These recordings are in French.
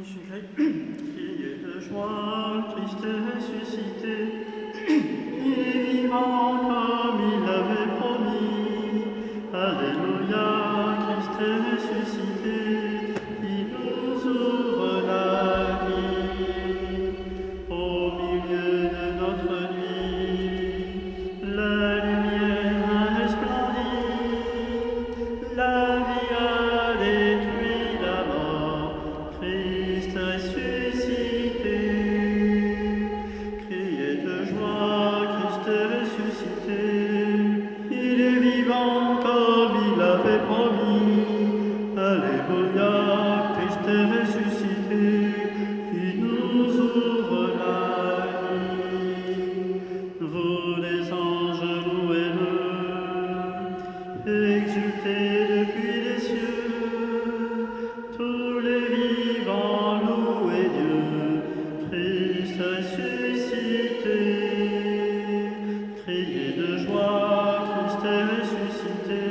Criez de joie, Christ est ressuscité, il est vivant comme il l'avait promis. Alléluia, Christ est ressuscité, il nous ouvre la vie. Au milieu de notre nuit, la lumière a resplendi, la vie a détruit la mort, Christ ressuscité. Criez de joie, Christ est ressuscité, il est vivant comme il l'avait promis. Alléluia, Christ est ressuscité, il nous ouvre la vie. Vous les anges, louez-le, exultez depuis les cieux, tous les vivants, louez Dieu, Christ ressuscité. Criez de joie, Christ est ressuscité,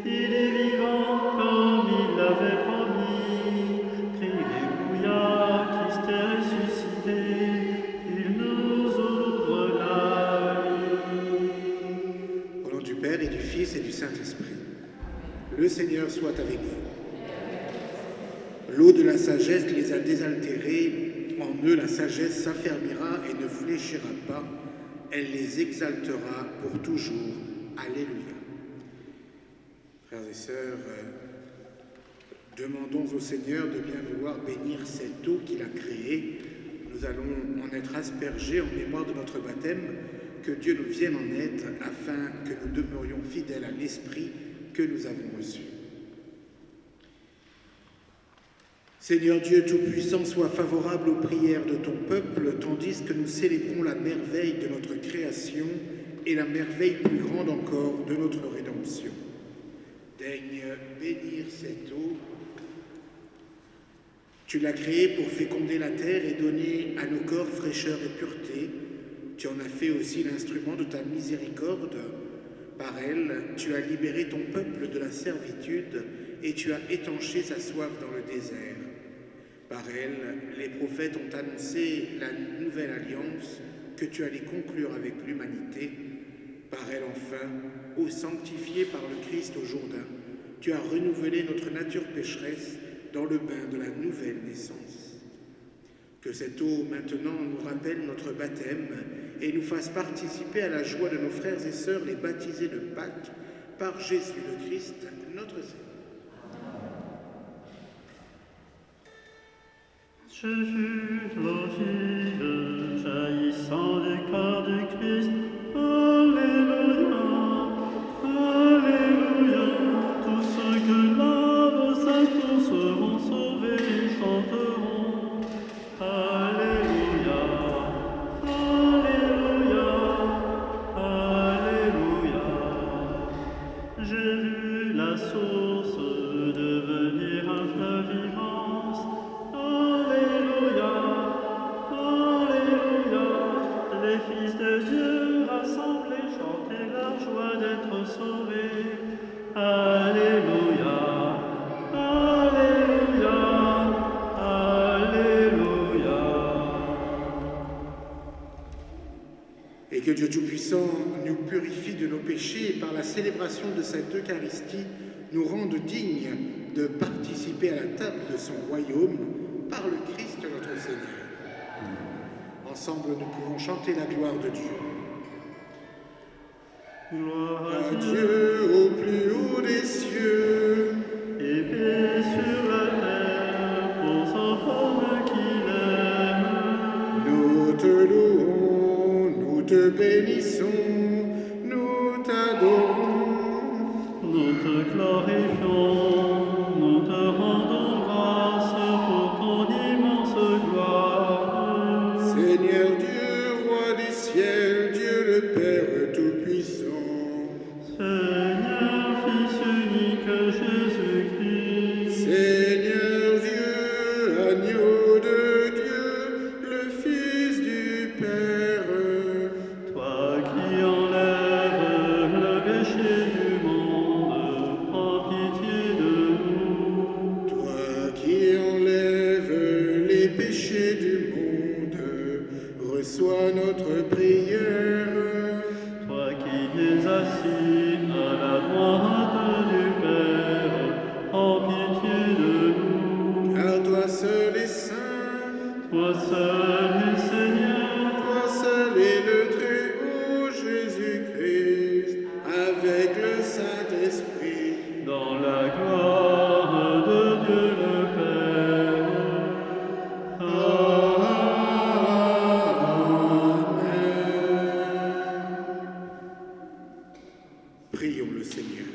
il est vivant comme il l'avait promis. Alléluia, Christ est ressuscité, il nous ouvre la vie. Au nom du Père et du Fils et du Saint-Esprit, le Seigneur soit avec vous. L'eau de la sagesse les a désaltérés, en eux la sagesse s'affermira et ne fléchira pas, elle les exaltera pour toujours. Alléluia. Frères et sœurs, demandons au Seigneur de bien vouloir bénir cette eau qu'il a créée. Nous allons en être aspergés en mémoire de notre baptême, que Dieu nous vienne en aide afin que nous demeurions fidèles à l'Esprit que nous avons reçu. Seigneur Dieu Tout-Puissant, sois favorable aux prières de ton peuple, tandis que nous célébrons la merveille de notre création et la merveille plus grande encore de notre rédemption. Daigne bénir cette eau. Tu l'as créée pour féconder la terre et donner à nos corps fraîcheur et pureté. Tu en as fait aussi l'instrument de ta miséricorde. Par elle, tu as libéré ton peuple de la servitude et tu as étanché sa soif dans le désert. Par elle, les prophètes ont annoncé la nouvelle alliance que tu allais conclure avec l'humanité. Par elle, enfin, ô sanctifié par le Christ au Jourdain, tu as renouvelé notre nature pécheresse dans le bain de la nouvelle naissance. Que cette eau maintenant nous rappelle notre baptême et nous fasse participer à la joie de nos frères et sœurs les baptisés de Pâques par Jésus le Christ, notre Seigneur. J'ai vu l'eau vive jaillissant du corps du Christ. Alléluia, Alléluia. Tous ceux que l'âme aux saints seront sauvés et chanteront. Alléluia, Alléluia, Alléluia. J'ai vu la source devenir un fleuve vivant. Alléluia, Alléluia, les fils de Dieu rassemblés chantaient la joie d'être sauvés. Alléluia, Alléluia, Alléluia. Et que Dieu Tout-Puissant nous purifie de nos péchés et par la célébration de cette Eucharistie nous rende dignes de participer à la table de son royaume par le Christ notre Seigneur. Ensemble, nous pouvons chanter la gloire de Dieu. Gloire À Dieu au plus haut des cieux, et paix sur la terre pour son peuple qu'il aime. nous te louons, nous te bénissons, nous t'adorons. Nous te glorifions, nous te rendons grâce pour ton immense gloire. Seigneur Dieu, roi du ciel, Dieu le Père Tout-Puissant. Seigneur, Fils unique Jésus-Christ. Seigneur Dieu, agneau de Dieu, le Fils du Père. Toi qui enlèves le péché du monde, prends pitié de nous. Toi qui enlèves dans la gloire de Dieu le Père. Prions le Seigneur.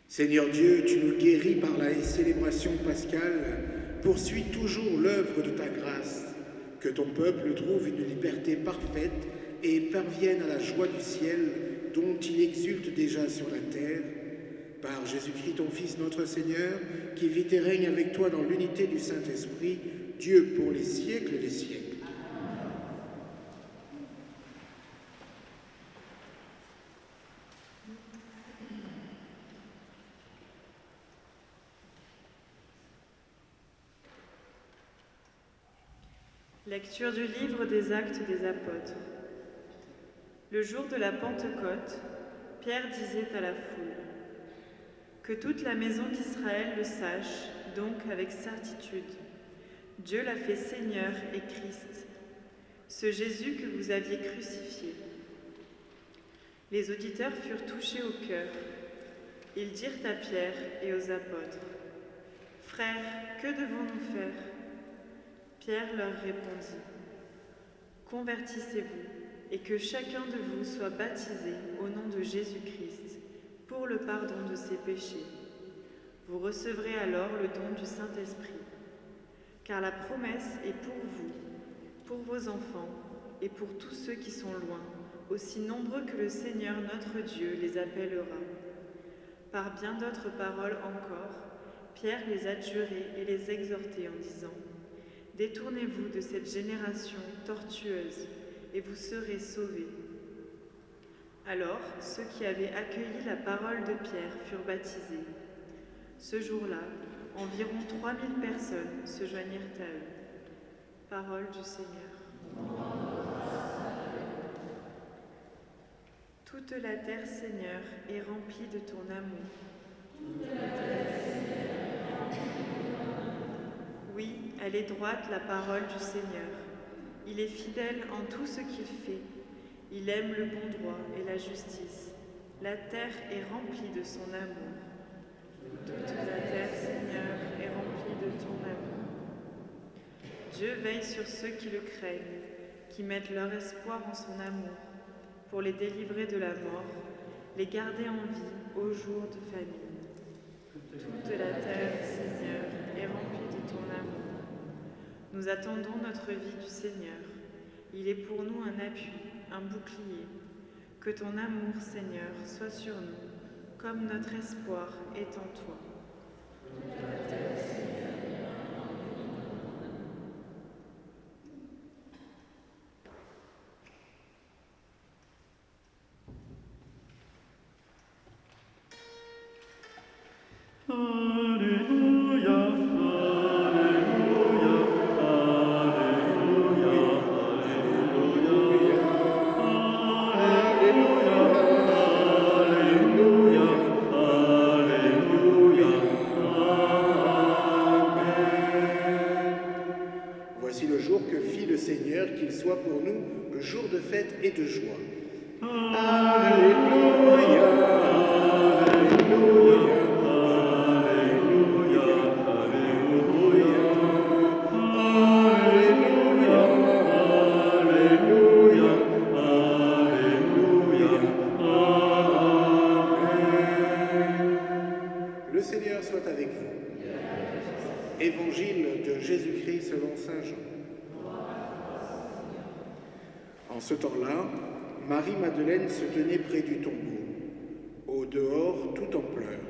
Seigneur Dieu, tu nous guéris par la célébration pascale. Poursuis toujours l'œuvre de ta grâce. Que ton peuple trouve une liberté parfaite et parvienne à la joie du ciel dont il exulte déjà sur la terre. Par Jésus-Christ, ton Fils, notre Seigneur, qui vit et règne avec toi dans l'unité du Saint-Esprit, Dieu pour les siècles des siècles. Lecture du livre des Actes des Apôtres. Le jour de la Pentecôte, Pierre disait à la foule : « Que toute la maison d'Israël le sache, donc avec certitude. Dieu l'a fait Seigneur et Christ, ce Jésus que vous aviez crucifié. » Les auditeurs furent touchés au cœur. Ils dirent à Pierre et aux apôtres : « Frères, que devons-nous faire ?» Pierre leur répondit : « Convertissez-vous et que chacun de vous soit baptisé au nom de Jésus-Christ pour le pardon de ses péchés. Vous recevrez alors le don du Saint-Esprit. Car la promesse est pour vous, pour vos enfants et pour tous ceux qui sont loin, aussi nombreux que le Seigneur notre Dieu les appellera. » Par bien d'autres paroles encore, Pierre les adjurait et les exhortait en disant : « Détournez-vous de cette génération tortueuse, et vous serez sauvés. » Alors, ceux qui avaient accueilli la parole de Pierre furent baptisés. Ce jour-là, environ 3000 personnes se joignirent à eux. Parole du Seigneur. Toute la terre, Seigneur, est remplie de ton amour. Oui, elle est droite, la parole du Seigneur. Il est fidèle en tout ce qu'il fait. Il aime le bon droit et la justice. La terre est remplie de son amour. Toute la terre, Seigneur, est remplie de ton amour. Dieu veille sur ceux qui le craignent, qui mettent leur espoir en son amour, pour les délivrer de la mort, les garder en vie au jour de famine. Toute la terre, Seigneur, est remplie de ton amour. Nous attendons notre vie du Seigneur. Il est pour nous un appui, un bouclier. Que ton amour, Seigneur, soit sur nous, comme notre espoir est en toi. Alléluia, Alléluia, Alléluia, Alléluia, Alléluia, Alléluia, Amen. Voici le jour que fit le Seigneur, qu'il soit pour nous jour de fête et de joie. Alléluia, Alléluia. Le Seigneur soit avec vous. Évangile de Jésus-Christ selon saint Jean. En ce temps-là, Marie-Madeleine se tenait près du tombeau, au dehors tout en pleurs.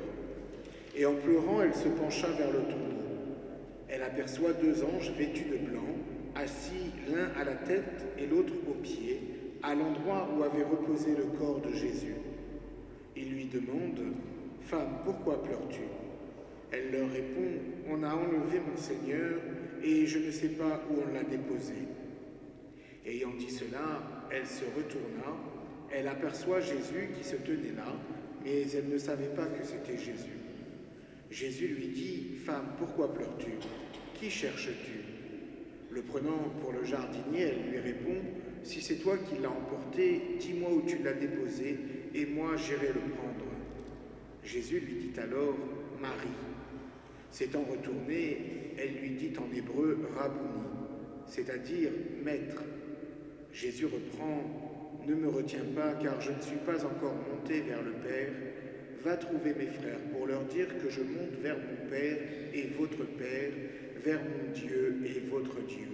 Et en pleurant, elle se pencha vers le tombeau. Elle aperçoit 2 anges vêtus de blanc, assis l'un à la tête et l'autre aux pieds, à l'endroit où avait reposé le corps de Jésus. Ils lui demandent : « Femme, pourquoi pleures-tu » Elle leur répond : « On a enlevé mon Seigneur, et je ne sais pas où on l'a déposé. » Ayant dit cela, elle se retourna, elle aperçoit Jésus qui se tenait là, mais elle ne savait pas que c'était Jésus. Jésus lui dit : « Femme, pourquoi pleures-tu ? Qui cherches-tu » Le prenant pour le jardinier, elle lui répond : « Si c'est toi qui l'as emporté, dis-moi où tu l'as déposé, et moi j'irai le prendre. » Jésus lui dit alors « Marie ». S'étant retournée, elle lui dit en hébreu « Rabouni », c'est-à-dire « Maître ». Jésus reprend « Ne me retiens pas, car je ne suis pas encore monté vers le Père. Va trouver mes frères pour leur dire que je monte vers mon Père et votre Père, vers mon Dieu et votre Dieu. »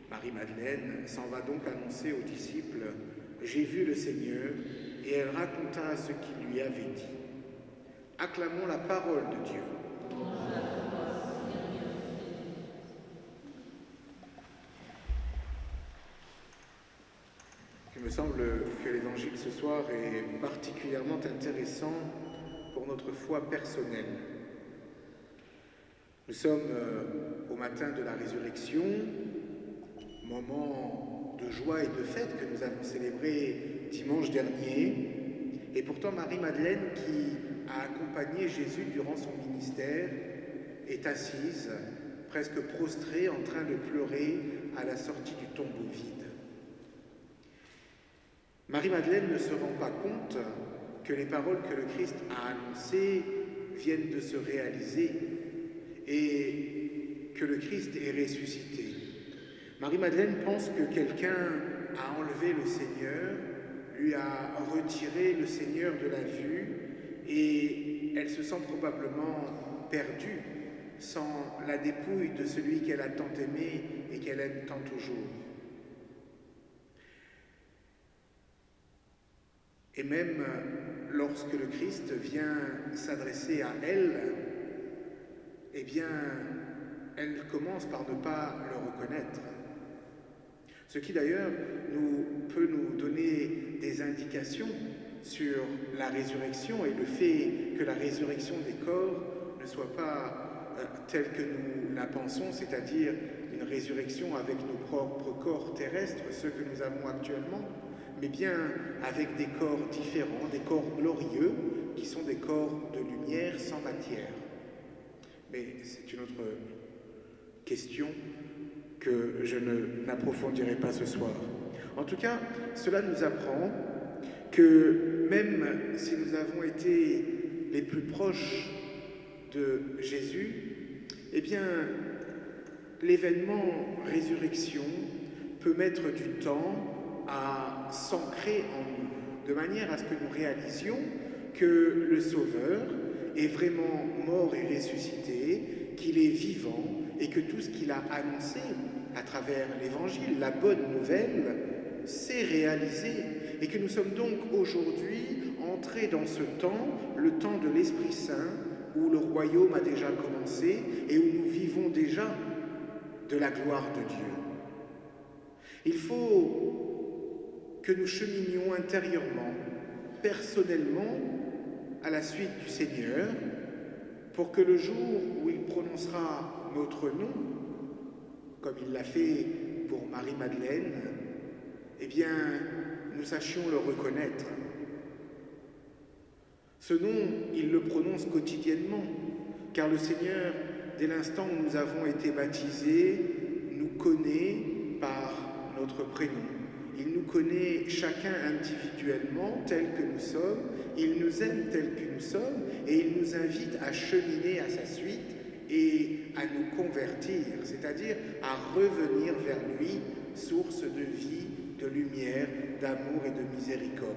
Marie-Madeleine s'en va donc annoncer aux disciples « J'ai vu le Seigneur » et elle raconta ce qu'il lui avait dit. Acclamons la parole de Dieu. Il me semble que l'évangile ce soir est particulièrement intéressant pour notre foi personnelle. Nous sommes au matin de la résurrection, moment de joie et de fête que nous avons célébré dimanche dernier. Et pourtant, Marie-Madeleine, qui a accompagné Jésus durant son ministère, est assise, presque prostrée, en train de pleurer à la sortie du tombeau vide. Marie-Madeleine ne se rend pas compte que les paroles que le Christ a annoncées viennent de se réaliser et que le Christ est ressuscité. Marie-Madeleine pense que quelqu'un a enlevé le Seigneur, lui a retiré le Seigneur de la vue et elle se sent probablement perdue sans la dépouille de celui qu'elle a tant aimé et qu'elle aime tant toujours. Et même lorsque le Christ vient s'adresser à elle, eh bien, elle commence par ne pas le reconnaître. Ce qui d'ailleurs peut nous donner des indications sur la résurrection et le fait que la résurrection des corps ne soit pas telle que nous la pensons, c'est-à-dire une résurrection avec nos propres corps terrestres, ceux que nous avons actuellement, mais bien avec des corps différents, des corps glorieux, qui sont des corps de lumière sans matière. Mais c'est une autre question que je n'approfondirai pas ce soir. En tout cas, cela nous apprend que même si nous avons été les plus proches de Jésus, eh bien, l'événement résurrection peut mettre du temps à s'ancrer en nous, de manière à ce que nous réalisions que le Sauveur est vraiment mort et ressuscité, qu'il est vivant et que tout ce qu'il a annoncé à travers l'Évangile, la bonne nouvelle, s'est réalisé et que nous sommes donc aujourd'hui entrés dans ce temps, le temps de l'Esprit Saint, où le royaume a déjà commencé et où nous vivons déjà de la gloire de Dieu. Il faut que nous cheminions intérieurement, personnellement, à la suite du Seigneur, pour que le jour où il prononcera notre nom, comme il l'a fait pour Marie-Madeleine, eh bien, nous sachions le reconnaître. Ce nom, il le prononce quotidiennement, car le Seigneur, dès l'instant où nous avons été baptisés, nous connaît par notre prénom. Il nous connaît chacun individuellement, tel que nous sommes, il nous aime tel que nous sommes, et il nous invite à cheminer à sa suite et à nous convertir, c'est-à-dire à revenir vers lui, source de vie, de lumière, d'amour et de miséricorde.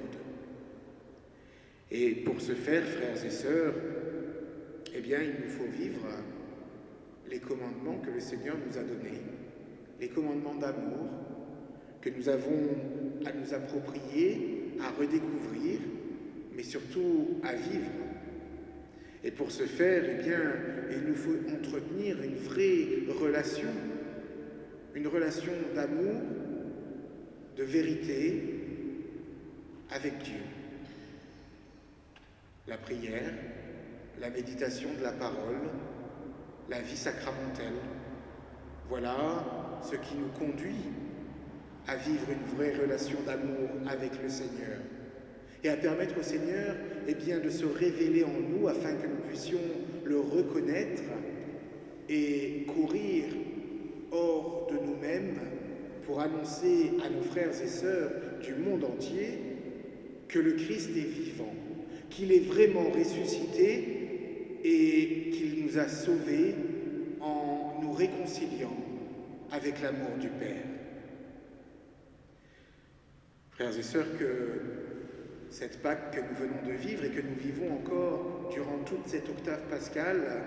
Et pour ce faire, frères et sœurs, eh bien, il nous faut vivre les commandements que le Seigneur nous a donnés, les commandements d'amour que nous avons à nous approprier, à redécouvrir, mais surtout à vivre. Et pour ce faire, eh bien, il nous faut entretenir une vraie relation d'amour, de vérité avec Dieu. La prière, la méditation de la parole, la vie sacramentelle, voilà ce qui nous conduit à vivre une vraie relation d'amour avec le Seigneur et à permettre au Seigneur, eh bien, de se révéler en nous afin que nous puissions le reconnaître et courir hors de nous-mêmes pour annoncer à nos frères et sœurs du monde entier que le Christ est vivant, qu'il est vraiment ressuscité et qu'il nous a sauvés en nous réconciliant avec l'amour du Père. Frères et sœurs, que cette Pâque que nous venons de vivre et que nous vivons encore durant toute cette octave pascale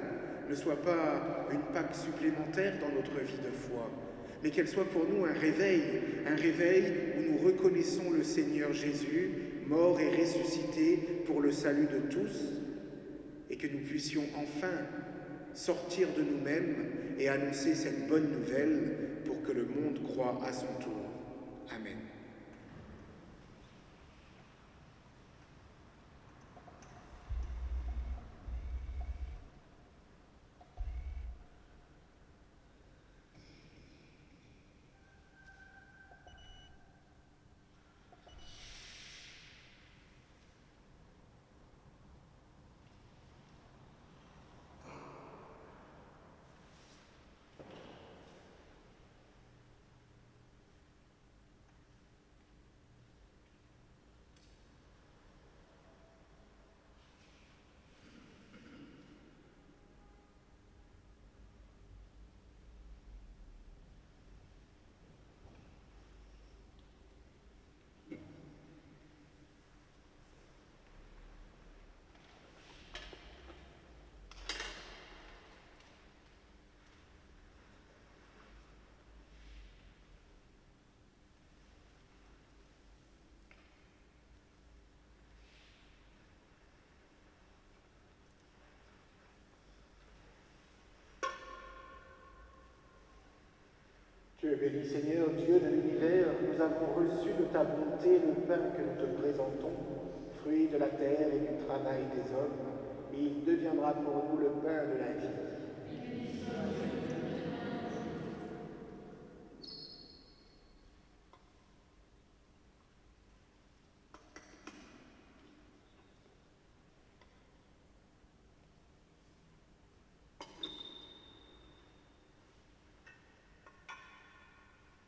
ne soit pas une Pâque supplémentaire dans notre vie de foi, mais qu'elle soit pour nous un réveil où nous reconnaissons le Seigneur Jésus, mort et ressuscité pour le salut de tous, et que nous puissions enfin sortir de nous-mêmes et annoncer cette bonne nouvelle pour que le monde croie à son tour. Amen. Tu es béni, Seigneur, Dieu de l'univers, nous avons reçu de ta bonté le pain que nous te présentons, fruit de la terre et du travail des hommes. Il deviendra pour nous le pain de la vie.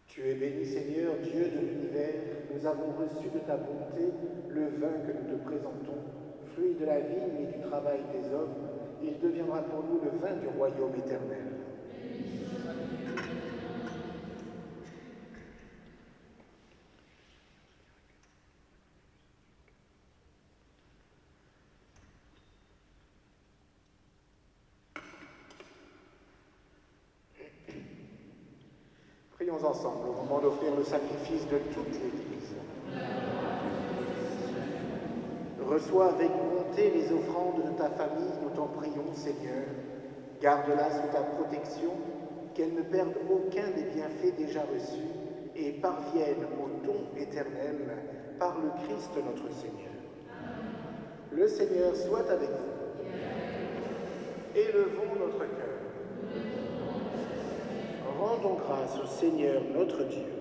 Tu es béni, Seigneur, Dieu de l'univers, nous avons reçu de ta bonté le vin que nous te présentons, fruit de la vigne et du travail des hommes. Il deviendra pour nous le vin du royaume éternel. Prions ensemble au moment d'offrir le sacrifice de toute l'Église. Reçois avec bonté les offrandes de ta famille, nous t'en prions, Seigneur. Garde-la sous ta protection, qu'elle ne perde aucun des bienfaits déjà reçus et parvienne au don éternel par le Christ notre Seigneur. Le Seigneur soit avec vous. Élevons notre cœur. Rendons grâce au Seigneur notre Dieu.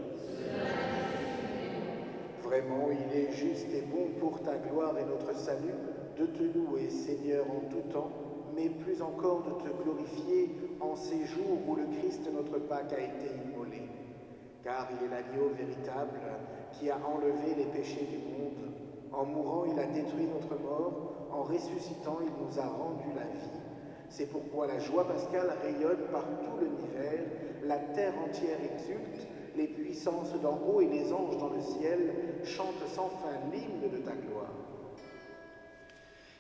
Vraiment, il est juste et bon pour ta gloire et notre salut de te louer, Seigneur, en tout temps, mais plus encore de te glorifier en ces jours où le Christ notre Pâque a été immolé. Car il est l'agneau véritable qui a enlevé les péchés du monde. En mourant, il a détruit notre mort. En ressuscitant, il nous a rendu la vie. C'est pourquoi la joie pascale rayonne par tout l'univers, la terre entière exulte, les puissances d'en haut et les anges dans le ciel chantent sans fin l'hymne de ta gloire.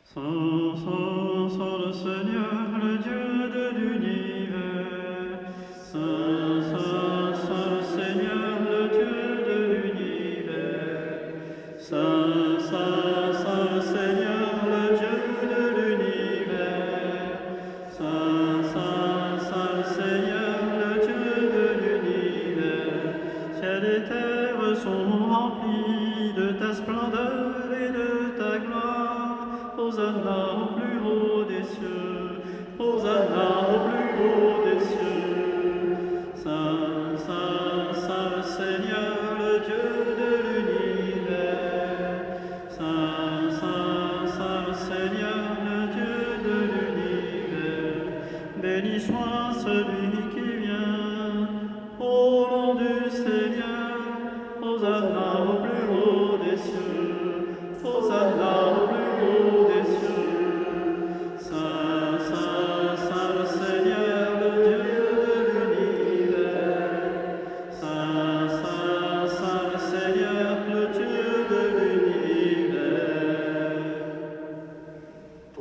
Saint, Saint, Saint le Seigneur, le Dieu de l'univers. Saint, Saint, Saint le Seigneur, le Dieu de l'univers. Saint, Saint, Saint le Seigneur, le Dieu de l'univers. Saint, Saint, Saint le Seigneur, le Dieu de l'univers. Ciel et terre sont remplis de ta splendeur et de ta gloire. Hosanna au plus haut des cieux, Hosanna au plus haut des cieux. Saint, Saint, Saint le Seigneur, le Dieu de l'univers. Saint, Saint, Saint le Seigneur, le Dieu de l'univers. Béni soit celui qui vient au nom du Seigneur. Hosanna au plus haut des cieux, Hosanna au plus haut des cieux.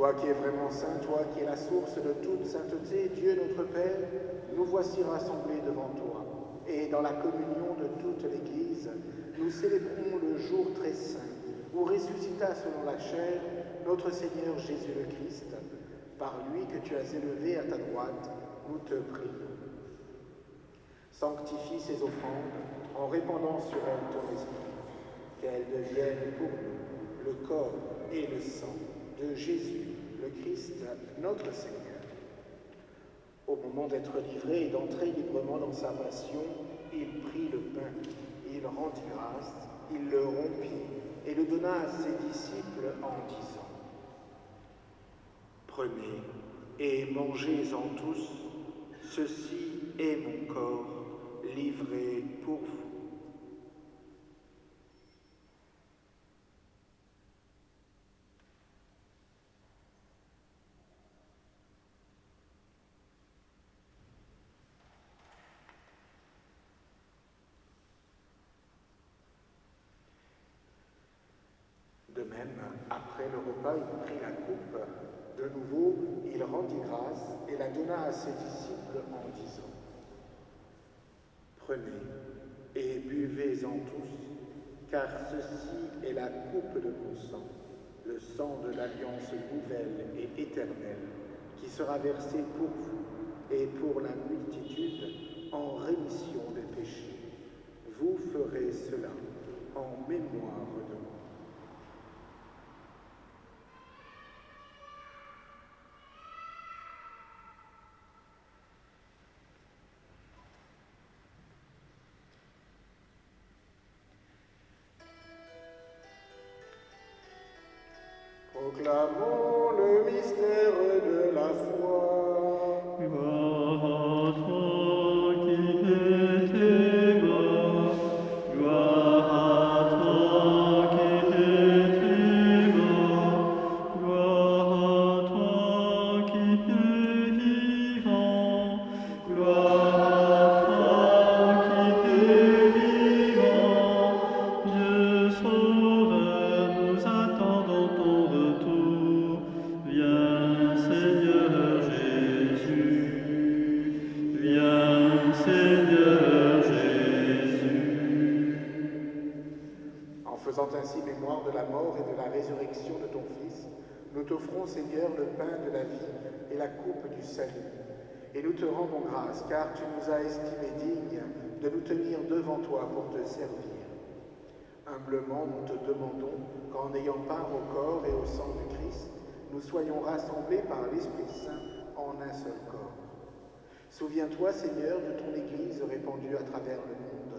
Toi qui es vraiment saint, toi qui es la source de toute sainteté, Dieu notre Père, nous voici rassemblés devant toi. Et dans la communion de toute l'Église, nous célébrons le jour très saint où ressuscita selon la chair notre Seigneur Jésus le Christ. Par lui que tu as élevé à ta droite, nous te prions. Sanctifie ces offrandes en répandant sur elles ton esprit, qu'elles deviennent pour nous le corps et le sang de Jésus, le Christ, notre Seigneur. Au moment d'être livré et d'entrer librement dans sa passion, il prit le pain, il rendit grâce, il le rompit et le donna à ses disciples en disant : « Prenez et mangez-en tous, ceci est mon corps livré pour vous. » De même, après le repas, il prit la coupe. De nouveau, il rendit grâce et la donna à ses disciples en disant : « Prenez et buvez-en tous, car ceci est la coupe de mon sang, le sang de l'alliance nouvelle et éternelle, qui sera versé pour vous et pour la multitude en rémission des péchés. Vous ferez cela en mémoire de moi. » Proclamons le mystère de la foi. Gloire à toi qui étais mort, gloire à toi qui étais mort, gloire à toi qui es vivant, gloire à toi qui es vivant. Dieu sauveur, nous attendons ton retour. Viens Seigneur Jésus, viens Seigneur Jésus. En faisant ainsi mémoire de la mort et de la résurrection de ton Fils, nous t'offrons, Seigneur, le pain de la vie et la coupe du salut. Et nous te rendons grâce, car tu nous as estimés dignes de nous tenir devant toi pour te servir. Humblement, nous te demandons qu'en ayant part au corps et au sang du Christ, nous soyons rassemblés par l'Esprit Saint en un seul corps. Souviens-toi, Seigneur, de ton Église répandue à travers le monde.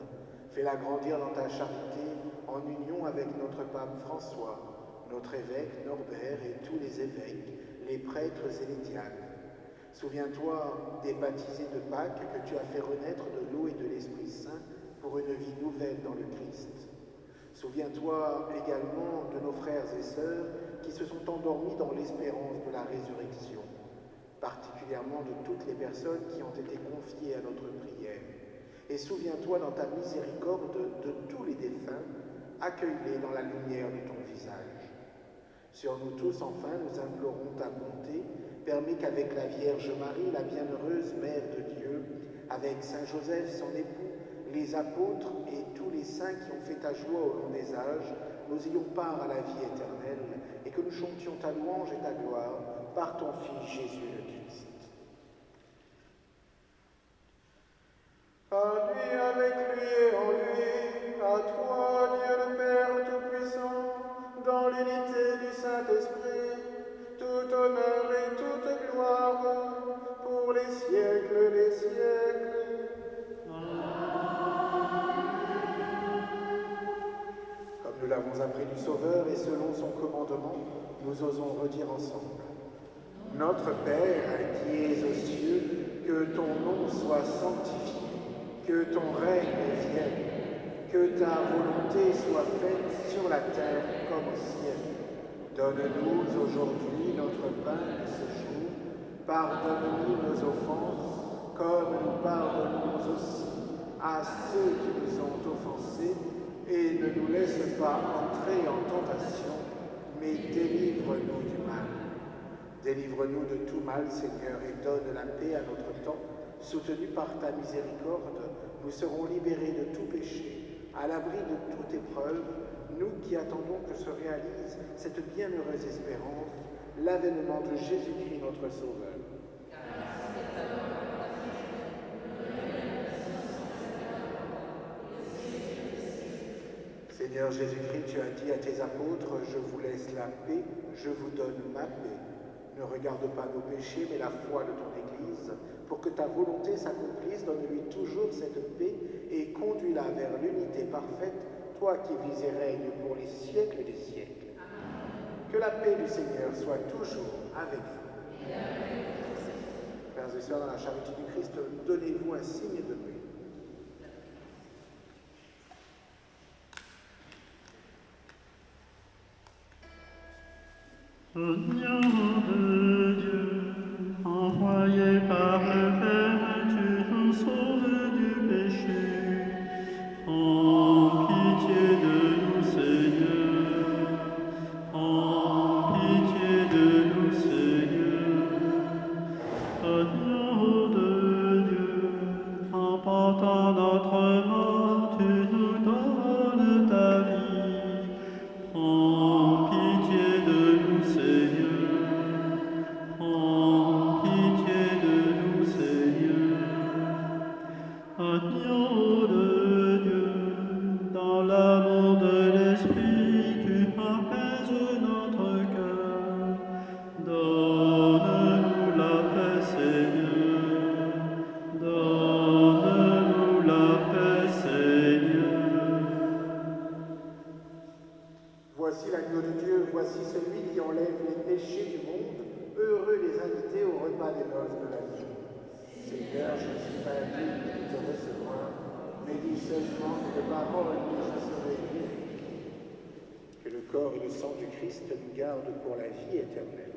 Fais-la grandir dans ta charité en union avec notre pape François, notre évêque Norbert et tous les évêques, les prêtres et les diacres. Souviens-toi des baptisés de Pâques que tu as fait renaître de l'eau et de l'Esprit Saint pour une vie nouvelle dans le Christ. Souviens-toi également de nos frères et sœurs qui se sont endormis dans l'espérance de la résurrection, particulièrement de toutes les personnes qui ont été confiées à notre prière. Et souviens-toi dans ta miséricorde de tous les défunts, accueille-les dans la lumière de ton visage. Sur nous tous, enfin, nous implorons ta bonté. Permets qu'avec la Vierge Marie, la bienheureuse Mère de Dieu, avec Saint Joseph, son époux, les apôtres et tous les saints qui ont fait ta joie au long des âges, nous ayons part à la vie éternelle et que nous chantions ta louange et ta gloire par ton Fils Jésus le Christ. À lui, avec lui et en lui, à toi, Dieu le Père Tout-Puissant, dans l'unité du Saint-Esprit, tout honneur et toute gloire pour les siècles des siècles. Comme nous l'avons appris du Sauveur et selon son commandement, nous osons redire ensemble : Notre Père qui es aux cieux, que ton nom soit sanctifié, que ton règne vienne, que ta volonté soit faite sur la terre comme au ciel. Donne-nous aujourd'hui notre pain de ce jour. Pardonne-nous nos offenses, comme nous pardonnons aussi à ceux qui nous ont offensés, et ne nous laisse pas entrer en tentation, mais délivre-nous du mal. Délivre-nous de tout mal, Seigneur, et donne la paix à notre temps. Soutenus par ta miséricorde, nous serons libérés de tout péché, à l'abri de toute épreuve, nous qui attendons que se réalise cette bienheureuse espérance, l'avènement de Jésus-Christ notre Sauveur. Seigneur Jésus-Christ, tu as dit à tes apôtres, je vous laisse la paix, je vous donne ma paix. Ne regarde pas nos péchés, mais la foi de ton Église, pour que ta volonté s'accomplisse, donne-lui toujours cette paix et conduis-la vers l'unité parfaite, toi qui vis et règnes pour les siècles des siècles. Que la paix du Seigneur soit toujours avec vous. Frères et sœurs, dans la charité du Christ, donnez-vous un signe de paix. Agneau de Dieu, envoyé par le Père, tu nous sauves du péché. En pitié de nous, Seigneur. En pitié de nous, Seigneur. Agneau de Dieu, en portant notre mort, tu nous donnes ta vie. En pitié de nous, Seigneur. En pitié de nous, Seigneur. Agneau de Dieu, dans l'amour de l'Esprit, tu apaises notre cœur. Donne-nous la paix, Seigneur. Donne-nous la paix, Seigneur. Voici l'agneau de Dieu, voici celui qui enlève les péchés du monde. Heureux les invités au repas des noces de l'agneau. Seigneur, je ne suis pas digne de te recevoir, mais dis seulement que de parole et je serai guéri. Que le corps et le sang du Christ nous gardent pour la vie éternelle.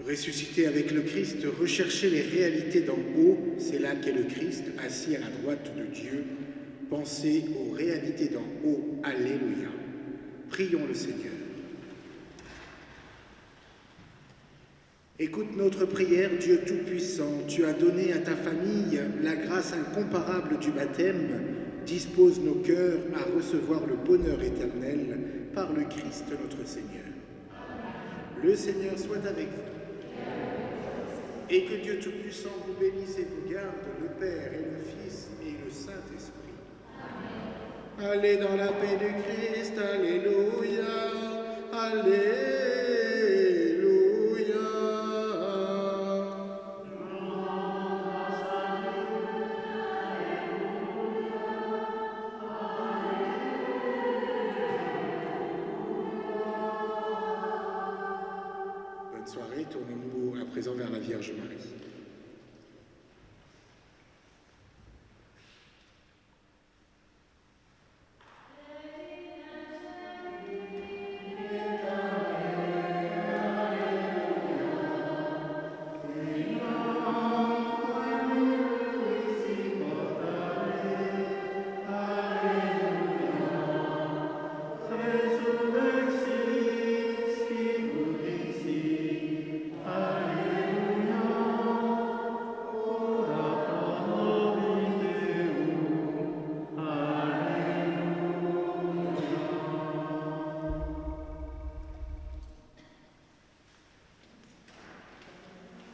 Ressuscité avec le Christ, recherchez les réalités d'en haut, c'est là qu'est le Christ, assis à la droite de Dieu. Pensez aux réalités d'en haut. Alléluia. Prions le Seigneur. Écoute notre prière, Dieu Tout-Puissant. Tu as donné à ta famille la grâce incomparable du baptême. Dispose nos cœurs à recevoir le bonheur éternel par le Christ notre Seigneur. Le Seigneur soit avec vous. Et que Dieu Tout-Puissant vous bénisse et vous garde, le Père et le Fils et le Saint-Esprit. Allez dans la paix du Christ, alléluia, alléluia. Bonne soirée, tournons-nous à présent vers la Vierge Marie.